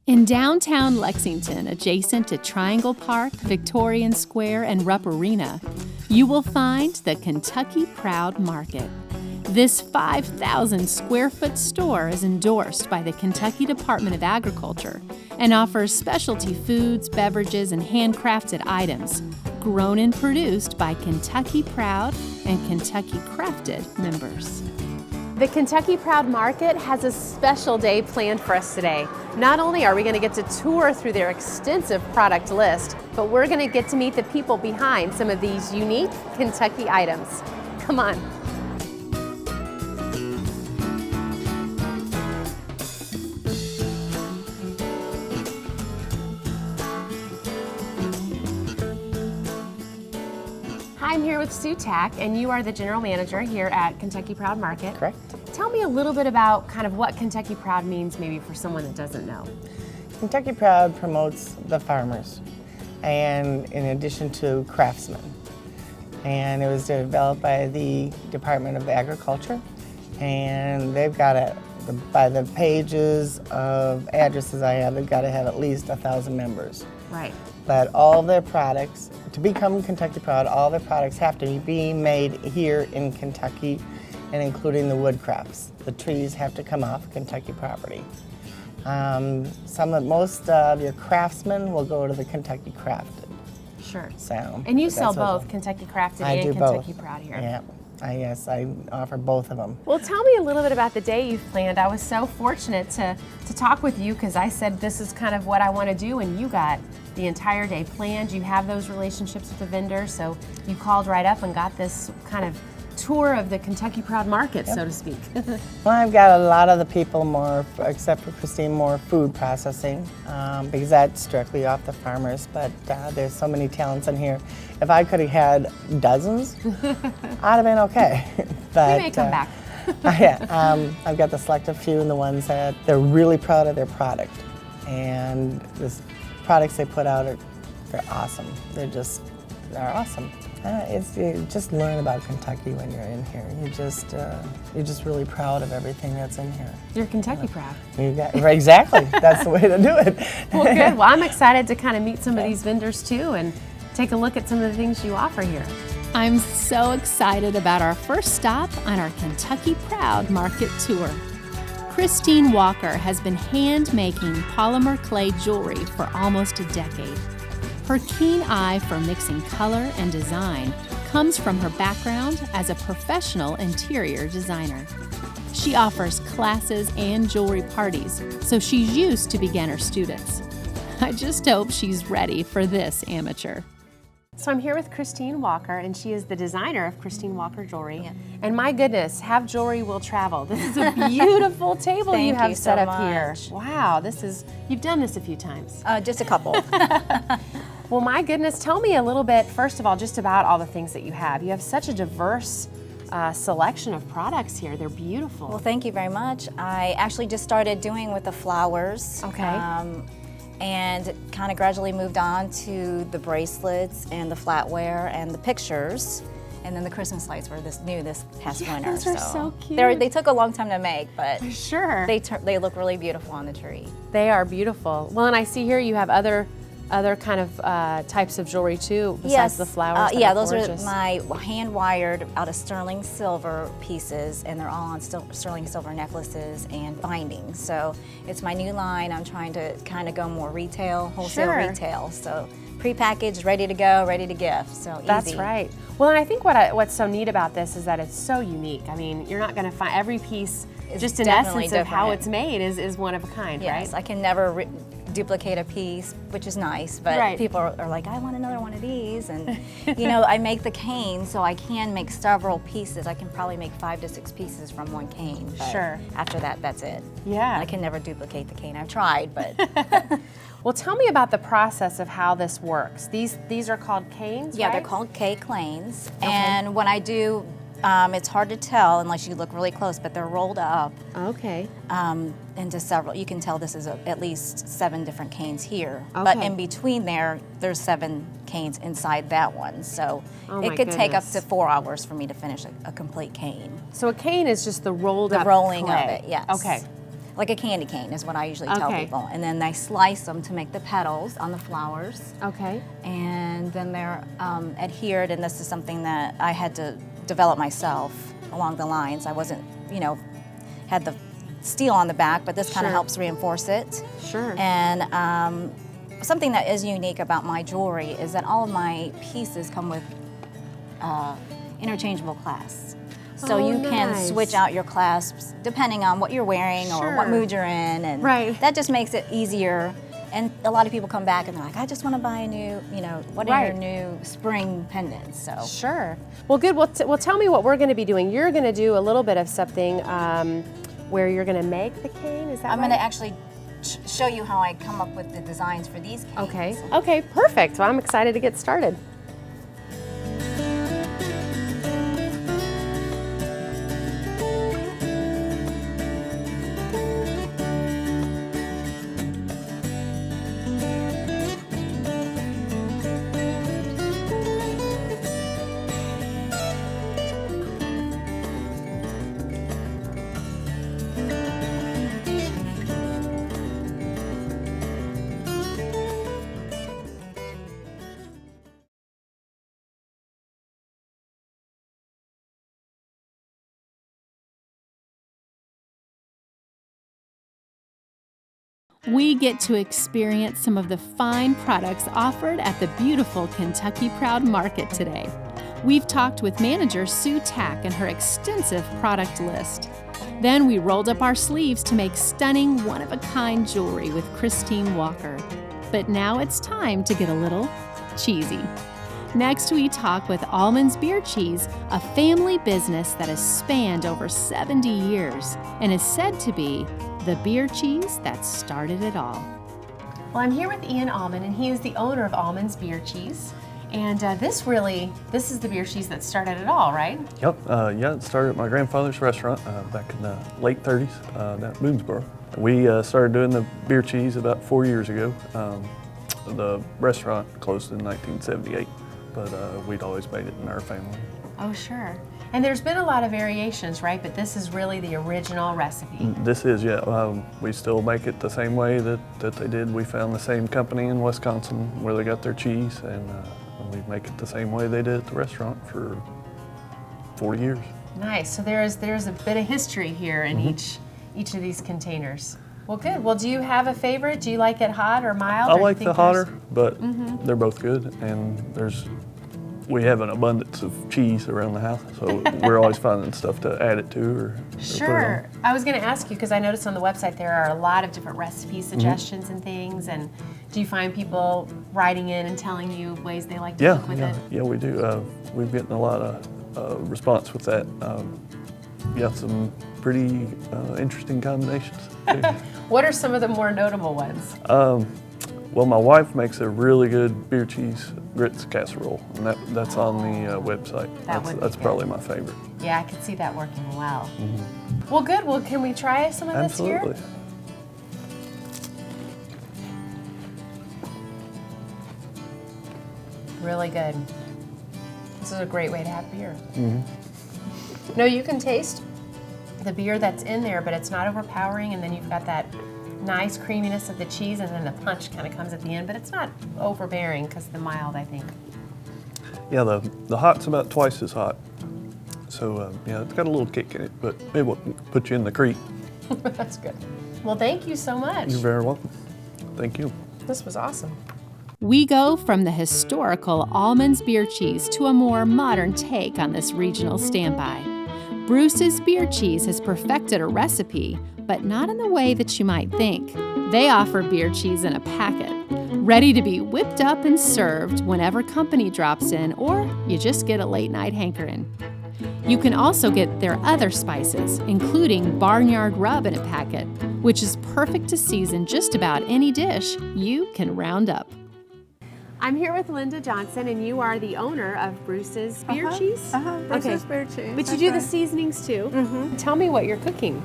In downtown Lexington, adjacent to Triangle Park, Victorian Square, and Rupp Arena, you will find the Kentucky Proud Market. This 5,000 square foot store is endorsed by the Kentucky Department of Agriculture and offers specialty foods, beverages, and handcrafted items, grown and produced by Kentucky Proud and Kentucky Crafted members. The Kentucky Proud Market has a special day planned for us today. Not only are we going to get to tour through their extensive product list, but we're going to get to meet the people behind some of these unique Kentucky items. Come on. I'm here with Sue Tack, and you are the general manager here at Kentucky Proud Market. Correct. Tell me a little bit about kind of what Kentucky Proud means, maybe for someone that doesn't know. Kentucky Proud promotes the farmers, and in addition to craftsmen. And it was developed by the Department of Agriculture, and they've got it by the pages of addresses I have. They've got to have at least 1,000 members. Right. But all their products, to become Kentucky Proud, all their products have to be made here in Kentucky, and including the wood crafts. The trees have to come off Kentucky property. Most of your craftsmen will go to the Kentucky Crafted. Sure. So, and you sell both Kentucky Crafted and Kentucky Proud here. Yeah. Yes, I offer both of them. Well, tell me a little bit about the day you've planned. I was so fortunate to talk with you because I said this is kind of what I want to do, and you got the entire day planned. You have those relationships with the vendors, so you called right up and got this kind of tour of the Kentucky Proud Market, so to speak. Well, I've got a lot of the people except for Christine, more food processing, because that's strictly off the farmers, but there's so many talents in here. If I could have had dozens, I'd have been okay. But, we may come back. I've got the selective few and the ones that they're really proud of their product. And the products they put out, they're awesome. They're awesome. You just learn about Kentucky when you're in here. You're just really proud of everything that's in here. You're Kentucky Proud. Exactly. That's the way to do it. Well, good. Well, I'm excited to kind of meet some of these vendors too and take a look at some of the things you offer here. I'm so excited about our first stop on our Kentucky Proud Market tour. Christine Walker has been hand-making polymer clay jewelry for almost a decade. Her keen eye for mixing color and design comes from her background as a professional interior designer. She offers classes and jewelry parties, so she's used to beginner students. I just hope she's ready for this amateur. So I'm here with Christine Walker, and she is the designer of Christine Walker Jewelry. Yeah. And my goodness, have jewelry will travel. This is a beautiful table you have set up here. Wow, you've done this a few times. Just a couple. Well, my goodness, tell me a little bit, first of all, just about all the things that you have. You have such a diverse selection of products here. They're beautiful. Well, thank you very much. I actually just started doing with the flowers. Okay. And kind of gradually moved on to the bracelets and the flatware and the pictures. And then the Christmas lights were this past winter. Those are so cute. They took a long time to make, but sure, they look really beautiful on the tree. They are beautiful. Well, and I see here you have other kind of types of jewelry too, besides the flowers. Those are my hand-wired out of sterling silver pieces, and they're all on sterling silver necklaces and bindings. So it's my new line. I'm trying to kind of go more retail, wholesale retail. So prepackaged, ready to go, ready to gift. So easy. That's right. Well, and I think what's so neat about this is that it's so unique. I mean, you're not going to find every piece. It's just an essence of how it's made is one of a kind, right? Yes, I can never duplicate a piece, which is nice, but people are like, I want another one of these. And I make the cane, so I can make several pieces. I can probably make 5 to 6 pieces from one cane. But sure. After that, that's it. Yeah. I can never duplicate the cane. I've tried, but. Well, tell me about the process of how this works. These are called canes, Yeah, right? they're called canes. Okay. And when I do, it's hard to tell unless you look really close, but they're rolled up. Okay. Into several. You can tell this is at least 7 different canes here. Okay. But in between there's 7 canes inside that one. So it could take up to 4 hours for me to finish a complete cane. So a cane is just the rolled up rolling clay. of it, yes. Okay. like a candy cane is what I usually tell people. And then I slice them to make the petals on the flowers. Okay. And then they're adhered, and this is something that I had to develop myself along the lines. I wasn't, you know, had the steel on the back, but this kind of helps reinforce it. Sure. And something that is unique about my jewelry is that all of my pieces come with interchangeable clasps. So you can switch out your clasps depending on what you're wearing or what mood you're in, and that just makes it easier. And a lot of people come back and they're like, I just want to buy a new, you know, what are your new spring pendants? So sure. Well, good. Well, tell me what we're going to be doing. You're going to do a little bit of something where you're going to make the cane. Is that I'm going to actually show you how I come up with the designs for these canes. Okay. Okay. Perfect. Well, I'm excited to get started. We get to experience some of the fine products offered at the beautiful Kentucky Proud Market today. We've talked with manager Sue Tack and her extensive product list. Then we rolled up our sleeves to make stunning, one-of-a-kind jewelry with Christine Walker. But now it's time to get a little cheesy. Next, we talk with Allman's Beer Cheese, a family business that has spanned over 70 years and is said to be the beer cheese that started it all. Well, I'm here with Ian Allman, and he is the owner of Allman's Beer Cheese. And this is the beer cheese that started it all, right? Yep, yeah, it started at my grandfather's restaurant back in the late 30s down at Boonesboro. We started doing the beer cheese about 4 years ago. The restaurant closed in 1978, but we'd always made it in our family. Oh, sure. And there's been a lot of variations, right? But this is really the original recipe. This is, yeah. We still make it the same way that they did. We found the same company in Wisconsin where they got their cheese, and we make it the same way they did at the restaurant for 40 years. Nice. So there's a bit of history here in each of these containers. Well, good. Well, do you have a favorite? Do you like it hot or mild? I like the hotter, but they're both good, and we have an abundance of cheese around the house, so we're always finding stuff to add it to or put it Sure. on. I was going to ask you, because I noticed on the website there are a lot of different recipe suggestions and things, and do you find people writing in and telling you ways they like to cook with it? Yeah, we do. We've gotten a lot of response with that. Got some pretty interesting combinations too. What are some of the more notable ones? Well, my wife makes a really good beer cheese grits casserole, and that's on the website. That's probably my favorite. Yeah, I could see that working well. Well, good. Well, can we try some of this here? Absolutely. Really good. This is a great way to have beer. No, you can taste the beer that's in there, but it's not overpowering, and then you've got that nice creaminess of the cheese, and then the punch kind of comes at the end, but it's not overbearing because the mild, I think. Yeah, the hot's about twice as hot. So, yeah, it's got a little kick in it, but it won't put you in the creek. That's good. Well, thank you so much. You're very welcome. Thank you. This was awesome. We go from the historical Allman's Beer Cheese to a more modern take on this regional standby. Bruce's Beer Cheese has perfected a recipe, but not in the way that you might think. They offer beer cheese in a packet, ready to be whipped up and served whenever company drops in, or you just get a late night hankering. You can also get their other spices, including Barnyard Rub in a packet, which is perfect to season just about any dish you can round up. I'm here with Linda Johnson, and you are the owner of Bruce's Beer Cheese? Bruce's Beer Cheese. But you do the seasonings too. Tell me what you're cooking.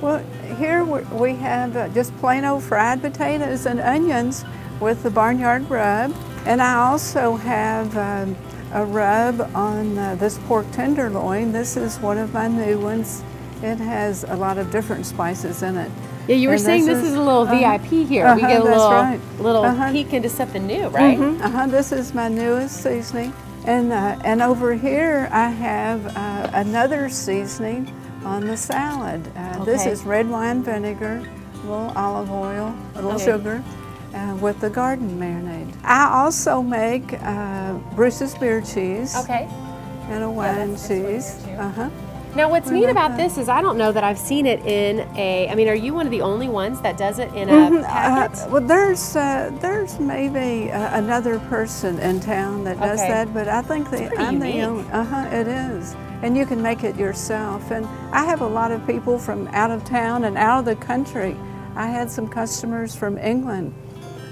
Well, here we have just plain old fried potatoes and onions with the Barnyard Rub. And I also have a rub on this pork tenderloin. This is one of my new ones. It has a lot of different spices in it. Yeah, you were And saying this is a little VIP here. We get a that's little right. peek into something new, right? This is my newest seasoning. And over here I have another seasoning on the salad. This Okay. is red wine vinegar, a little olive oil, a little sugar, with the garden marinade. I also make Bruce's beer cheese Okay. and a wine that's this one here cheese. too. Now, what's neat like about that. this is I don't know that I've seen it in a. I mean, are you one of the only ones that does it in a packet? Well, there's maybe another person in town that does Okay. that, but I think pretty I'm the unique. only. It is, and you can make it yourself. And I have a lot of people from out of town and out of the country. I had some customers from England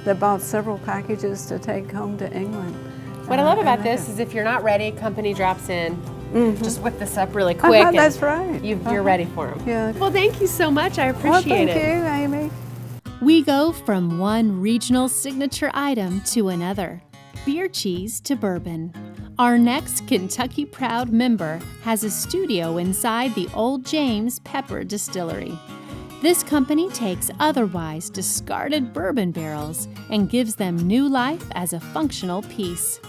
that bought several packages to take home to England. What I love about and this is if you're not ready, company drops in, just whip this up really quick. and that's right. You're ready for them. Yeah. Well, thank you so much. I Well, appreciate thank it. you, Amy. We go from one regional signature item to another, beer cheese to bourbon. Our next Kentucky Proud member has a studio inside the Old James Pepper Distillery. This company takes otherwise discarded bourbon barrels and gives them new life as a functional piece.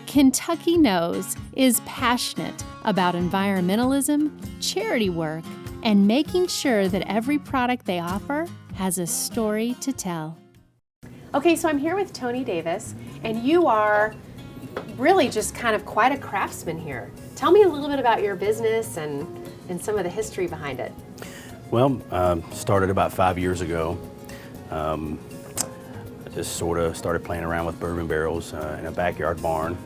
Kentucky Knows is passionate about environmentalism, charity work, and making sure that every product they offer has a story to tell. Okay, so I'm here with Tony Davis, and you are really just kind of quite a craftsman here. Tell me a little bit about your business and some of the history behind it. Well, started about 5 years ago. I just sort of started playing around with bourbon barrels in a backyard barn.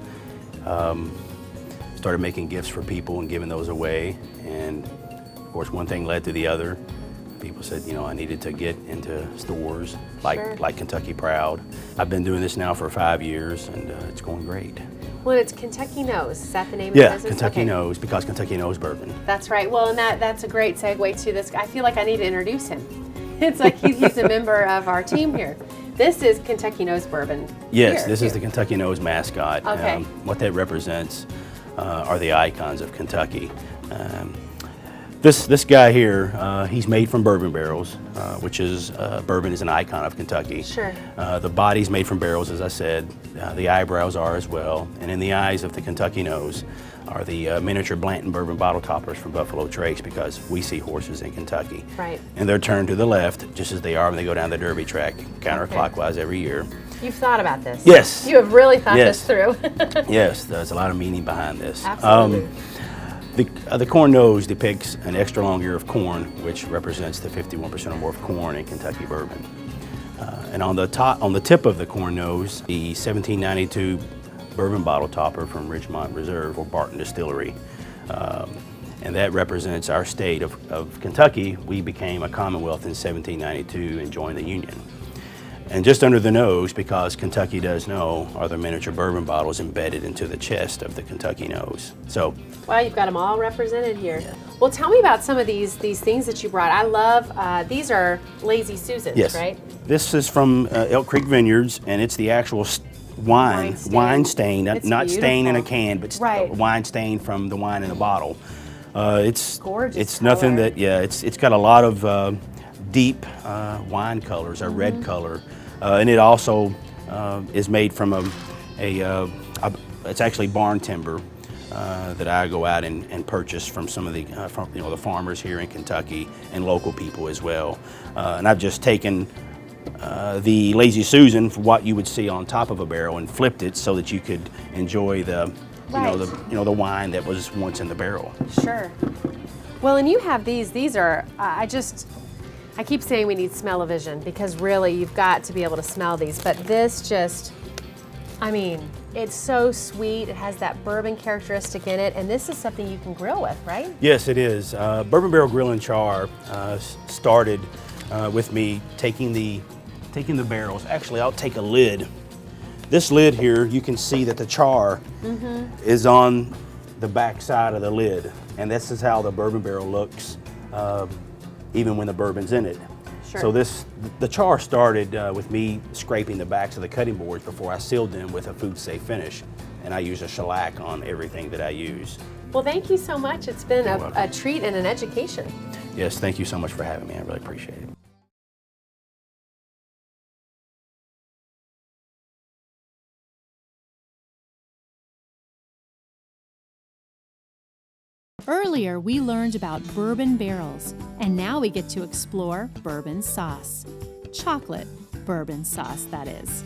Started making gifts for people and giving those away. And of course, one thing led to the other. People said, you know, I needed to get into stores like Kentucky Proud. I've been doing this now for 5 years, and it's going great. Well, it's Kentucky Knows. Is that the name of the Yeah, business? Kentucky Okay. Knows, because Kentucky knows bourbon. That's right. Well, and that's a great segue to this. I feel like I need to introduce him. It's like he's a member of our team here. This is Kentucky Knows Bourbon. Yes, here, this too. is the Kentucky Knows mascot. Okay. What that represents are the icons of Kentucky. This guy here, he's made from bourbon barrels, which is, bourbon is an icon of Kentucky. Sure. The body's made from barrels, as I said. The eyebrows are as well. And in the eyes of the Kentucky Knows are the miniature Blanton bourbon bottle toppers from Buffalo Trace, because we see horses in Kentucky. Right. And they're turned to the left, just as they are when they go down the Derby track, counterclockwise every year. You've thought about this. Yes. You have really thought Yes. this through. Yes, there's a lot of meaning behind this. Absolutely. The corn nose depicts an extra long ear of corn, which represents the 51% or more of corn in Kentucky bourbon. And on the tip of the corn nose, the 1792 bourbon bottle topper from Ridgemont Reserve or Barton Distillery. And that represents our state of Kentucky. We became a Commonwealth in 1792 and joined the Union. And just under the nose, because Kentucky does know, are the miniature bourbon bottles embedded into the chest of the Kentucky Knows. So, Wow, you've got them all represented here. Well, tell me about some of these things that you brought. I love, these are Lazy Susans, yes, right? this is from Elk Creek Vineyards, and it's the actual wine stain, It's not stain in a beautiful. can, but Right. wine stain from the wine in the bottle. It's Gorgeous It's nothing color. that, yeah, it's got a lot of deep wine colors, a red color, and it also is made from it's actually barn timber that I go out and purchase from some of the the farmers here in Kentucky and local people as well. And I've just taken the Lazy Susan, for what you would see on top of a barrel, and flipped it so that you could enjoy the Right. the wine that was once in the barrel. Sure. Well, and you have these. These are, I keep saying we need smell-o-vision, because really you've got to be able to smell these. But this just, I mean, it's so sweet. It has that bourbon characteristic in it. And this is something you can grill with, right? Yes, it is. Bourbon Barrel Grill and Char started with me taking the barrels. Actually, I'll take a lid. This lid here, you can see that the char is on the back side of the lid, and this is how the bourbon barrel looks, even when the bourbon's in it. Sure. So the char started with me scraping the backs of the cutting boards before I sealed them with a food safe finish, and I use a shellac on everything that I use. Well, thank you so much. It's been You're welcome. a treat and an education. Yes, thank you so much for having me. I really appreciate it. Earlier, we learned about bourbon barrels, and now we get to explore bourbon sauce. Chocolate bourbon sauce, that is.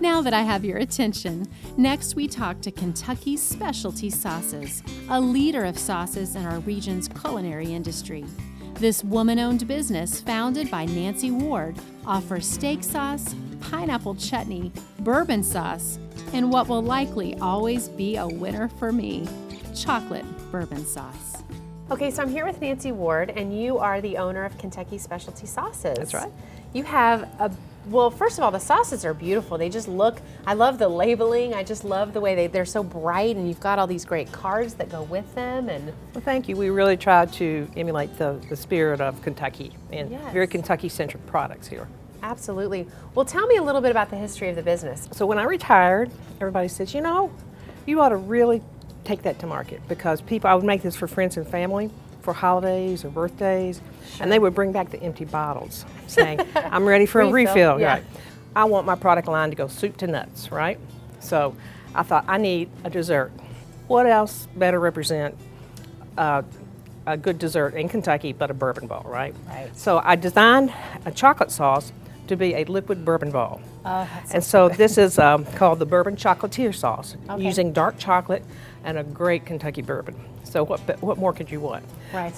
Now that I have your attention, next we talk to Kentucky Specialty Sauces, a leader of sauces in our region's culinary industry. This woman-owned business, founded by Nancy Ward, offers steak sauce, pineapple chutney, bourbon sauce, and what will likely always be a winner for me, chocolate bourbon sauce. Okay, so I'm here with Nancy Ward, and you are the owner of Kentucky Specialty Sauces. That's right. You have well, first of all, the sauces are beautiful. They just look, I love the labeling. I just love the way they're so bright, and you've got all these great cards that go with them. And Well, thank you. We really tried to emulate the spirit of Kentucky and Yes. very Kentucky-centric products here. absolutely. Well, tell me a little bit about the history of the business. So when I retired, everybody says, you know, you ought to really take that to market, because I would make this for friends and family for holidays or birthdays, and they would bring back the empty bottles saying, I'm ready for a refill. yeah. Right. I want my product line to go soup to nuts, right? So I thought, I need a dessert. What else better represent a good dessert in Kentucky but a bourbon ball, right? Right. So I designed a chocolate sauce to be a liquid bourbon ball. Oh, that's And so this is called the Bourbon Chocolatier Sauce, Okay. using dark chocolate and a great Kentucky bourbon. So what more could you want? Right.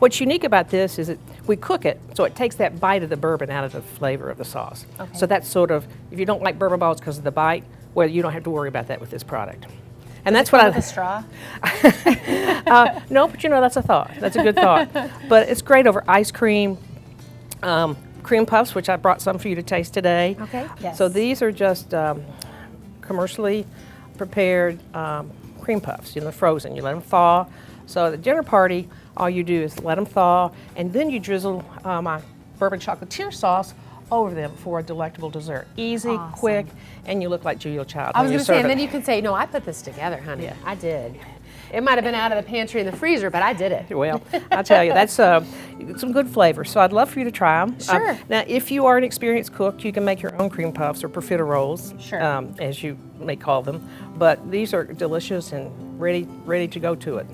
What's unique about this is that we cook it, so it takes that bite of the bourbon out of the flavor of the sauce. Okay. So that's sort of, if you don't like bourbon balls because of the bite, well, you don't have to worry about that with this product. And that's what With a straw? No, but you know, that's a thought. That's a good thought. But it's great over ice cream, cream puffs, which I brought some for you to taste today. Okay. Yes. So these are just commercially prepared cream puffs, frozen. You let them thaw. So at the dinner party, all you do is let them thaw, and then you drizzle my bourbon chocolatier sauce over them for a delectable dessert. Easy, Awesome. quick, and you look like Julia Child. I was when you going to say, serve and it. then you can say, no, I put this together, honey. Yeah. I did. It might have been out of the pantry in the freezer, but I did it. Well, I tell you, that's some good flavor. So I'd love for you to try them. Sure. Now, if you are an experienced cook, you can make your own cream puffs or profiteroles, Sure. as you may call them. But these are delicious and ready to go to it.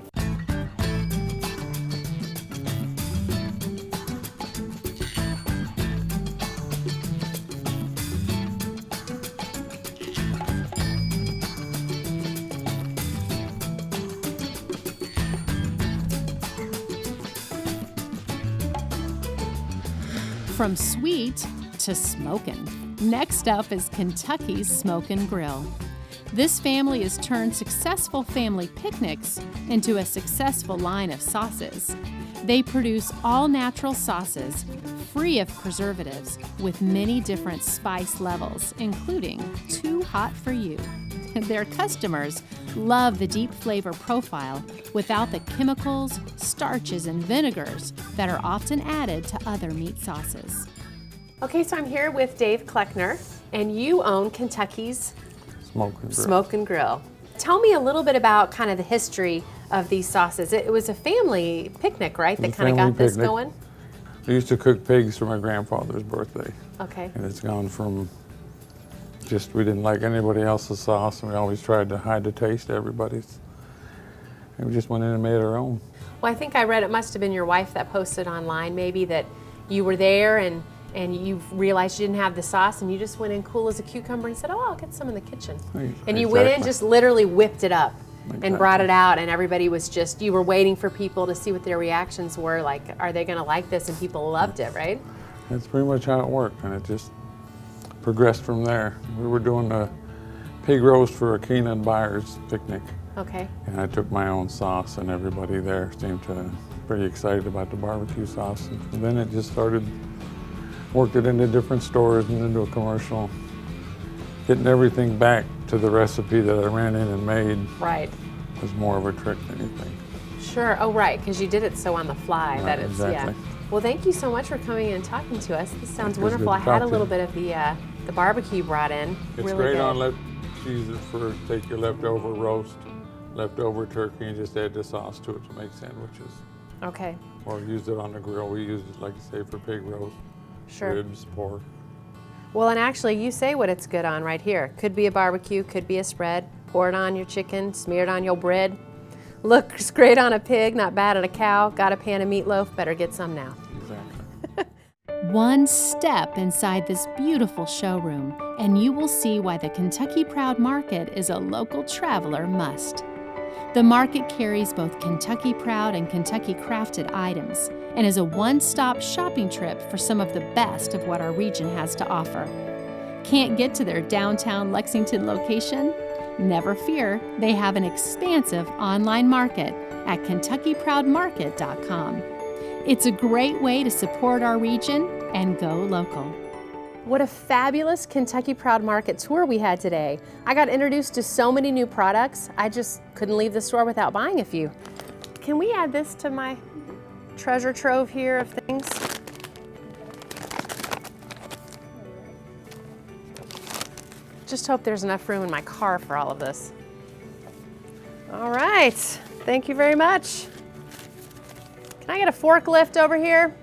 From sweet to smokin'. Next up is Kentucky's Smoke and Grill. This family has turned successful family picnics into a successful line of sauces. They produce all-natural sauces, free of preservatives, with many different spice levels, including too hot for you. Their customers love the deep flavor profile without the chemicals, starches, and vinegars that are often added to other meat sauces. Okay, so I'm here with Dave Kleckner, and you own Kentucky's Smoke and Grill. Smoke and Grill. Tell me a little bit about kind of the history of these sauces. It was a family picnic, right, that It was a kind of got family this picnic. going? We used to cook pigs for my grandfather's birthday, Okay. and it's gone from just we didn't like anybody else's sauce, and we always tried to hide the taste of everybody's. And we just went in and made our own. Well, I think I read it must have been your wife that posted online maybe that you were there and you realized you didn't have the sauce and you just went in cool as a cucumber and said, oh, I'll get some in the kitchen. And you went in, Exactly. just literally whipped it up and Exactly. brought it out, and everybody was just, you were waiting for people to see what their reactions were, like, are they gonna like this? And people loved it, right? That's pretty much how it worked, and it just progressed from there. We were doing a pig roast for a Keenan Byers picnic, Okay. and I took my own sauce, and everybody there seemed to pretty excited about the barbecue sauce. And then it just started, worked it into different stores and into a commercial, getting everything back to the recipe that I ran in and made Right. was more of a trick than anything. Sure. Oh, right, because you did it so on the fly Right, that it's, exactly. yeah. Well, thank you so much for coming in and talking to us. This sounds It was wonderful. I good to had a talk to little you. bit of the barbecue you brought in. It's really great good. on cheeses for take your leftover roast, leftover turkey and just add the sauce to it to make sandwiches. Okay. Or use it on the grill. We use it, like you say, for pig roast, Sure. ribs, pork. Well, and actually, you say what it's good on right here. Could be a barbecue, could be a spread. Pour it on your chicken, smear it on your bread. Looks great on a pig, not bad on a cow. Got a pan of meatloaf, better get some now. Exactly. One step inside this beautiful showroom, and you will see why the Kentucky Proud Market is a local traveler must. The market carries both Kentucky Proud and Kentucky Crafted items and is a one-stop shopping trip for some of the best of what our region has to offer. Can't get to their downtown Lexington location? Never fear, they have an expansive online market at KentuckyProudMarket.com. It's a great way to support our region and go local. What a fabulous Kentucky Proud Market tour we had today. I got introduced to so many new products, I just couldn't leave the store without buying a few. Can we add this to my treasure trove here of things? Just hope there's enough room in my car for all of this. All right, thank you very much. Can I get a forklift over here?